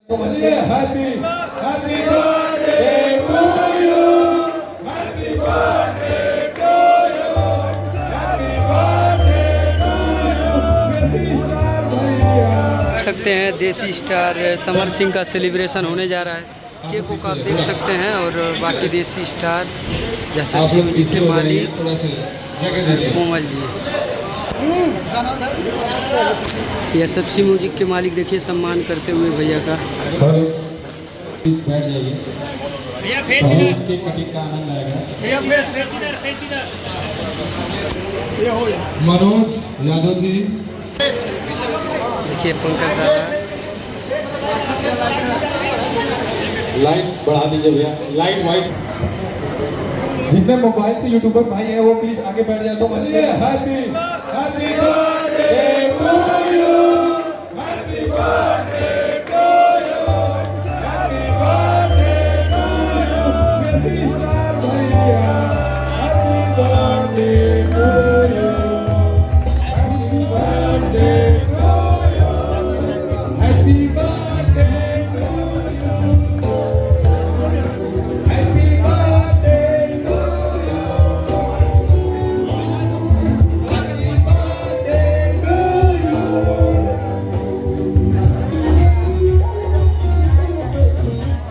Happy happy birthday to you, happy birthday to you, happy birthday to you. Desi star भैया देख सकते हैं देसी स्टार समर सिंह का सेलिब्रेशन होने जा रहा है। केक को आप देख सकते हैं और बाकी देसी स्टार यशस्वी म्यूजिक के मालिक कोमल जी, यशस्वी म्यूजिक के मालिक देखिए सम्मान करते हुए भैया का। बैठ जाइए, इसके कटिंग का आनंद आएगा। मनोज यादव जी, देखिए पंकज दादा, लाइट बढ़ा दीजिए भैया, लाइट वाइट। जितने मोबाइल से यूट्यूबर भाई हैं वो प्लीज आगे बैठ जाए। तो happy happy birthday to you, happy birthday to you, happy birthday to you. Desi star भैया happy birthday to you, happy birthday to you, happy birthday to you, happy birthday to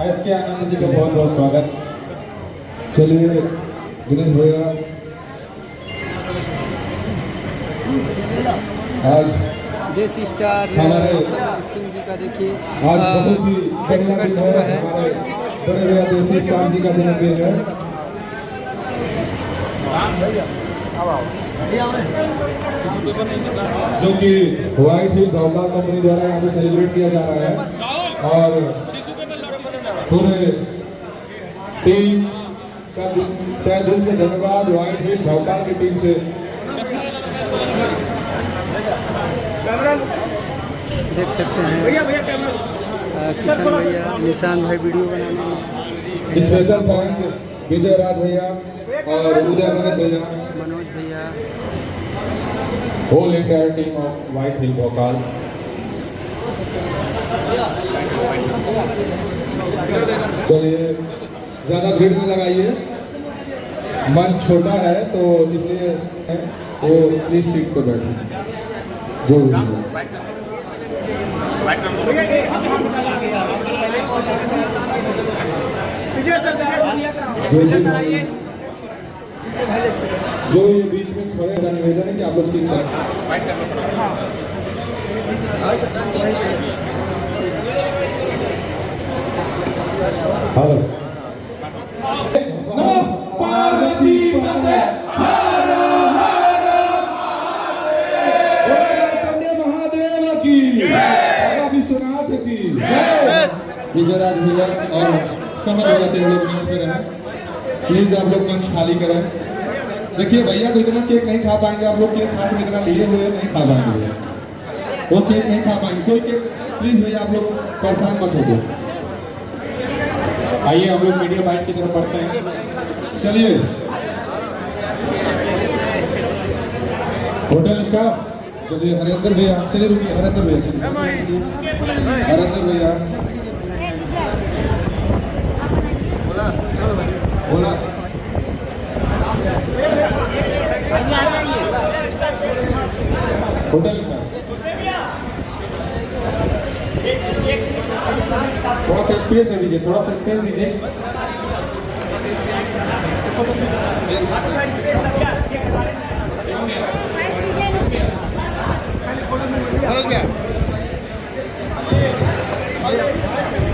इसके आनंद जी का बहुत बहुत स्वागत। चलिए दिनेश भैया, आज देसी स्टार हमारे समर सिंह जी का देखिए आज बहुत ही बढ़िया दिन है। हमारे बड़े भैया देसी स्टार जी का जन्मदिन है। जो कि व्हाइट हिल भोपाल कंपनी द्वारा यहाँ पे सेलिब्रेट किया जा रहा है और पूरे टीम का तहे दिल से धन्यवाद व्हाइट हिल भोपाल की टीम से। देख सकते हैं किशन भैया, निशान भाई वीडियो बनाने में, स्पेशल थैंक विजय राज भैया और उदय भगत भैया, मनोज भैया, whole entire team of White Hill Bhopal. चलिए ज़्यादा भीड़ में लगाइए, मंच छोटा है तो इसलिए वो प्लीज सीट पर बैठे जो भी है। जो ये बीच में खड़े का निवेदन है कि आप लोग सीट पर हेलो पार्वती पते हर हर महादेव की, बाबा विश्वनाथ की जय। विजयराज भैया और समर भैया तीन लोग मंच पे रहें, प्लीज आप लोग मंच खाली करें। देखिए भैया को इतना केक नहीं खा पाएंगे आप लोग, केक हाथ में इतना लिए हुए नहीं खा पाएंगे, वो केक नहीं खा पाएंगे कोई केक। प्लीज भैया आप लोग परेशान मत हो। आइए हम लोग मीडिया बाइट की तरफ बढ़ते हैं। चलिए होटल स्टाफ, चलिए हरेंद्र भैया, चलिए रुकिए हरेंद्र भैया, चलिए हरेंद्र भैया बोला होटल स्टाफ थोड़ा सा स्पेस दे दीजिए, थोड़ा सा स्पेस दीजिए।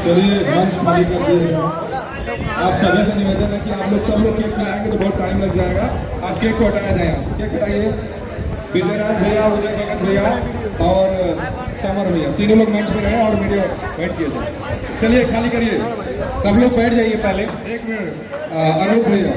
चलिए मंच खाली कर दिए जाए। आप सभी से निवेदन है कि आप लोग सब लोग केक खिलाएंगे तो बहुत टाइम लग जाएगा। आप केक को हटाया जाए यहाँ से, केक हटाइए। विजयराज भैया, उदय भगत भैया और समर भैया तीनों लोग मंच में रहे और वीडियो बैठ किए जाए। चलिए खाली करिए, सब लोग बैठ जाइए। पहले एक मिनट अनूप भैया,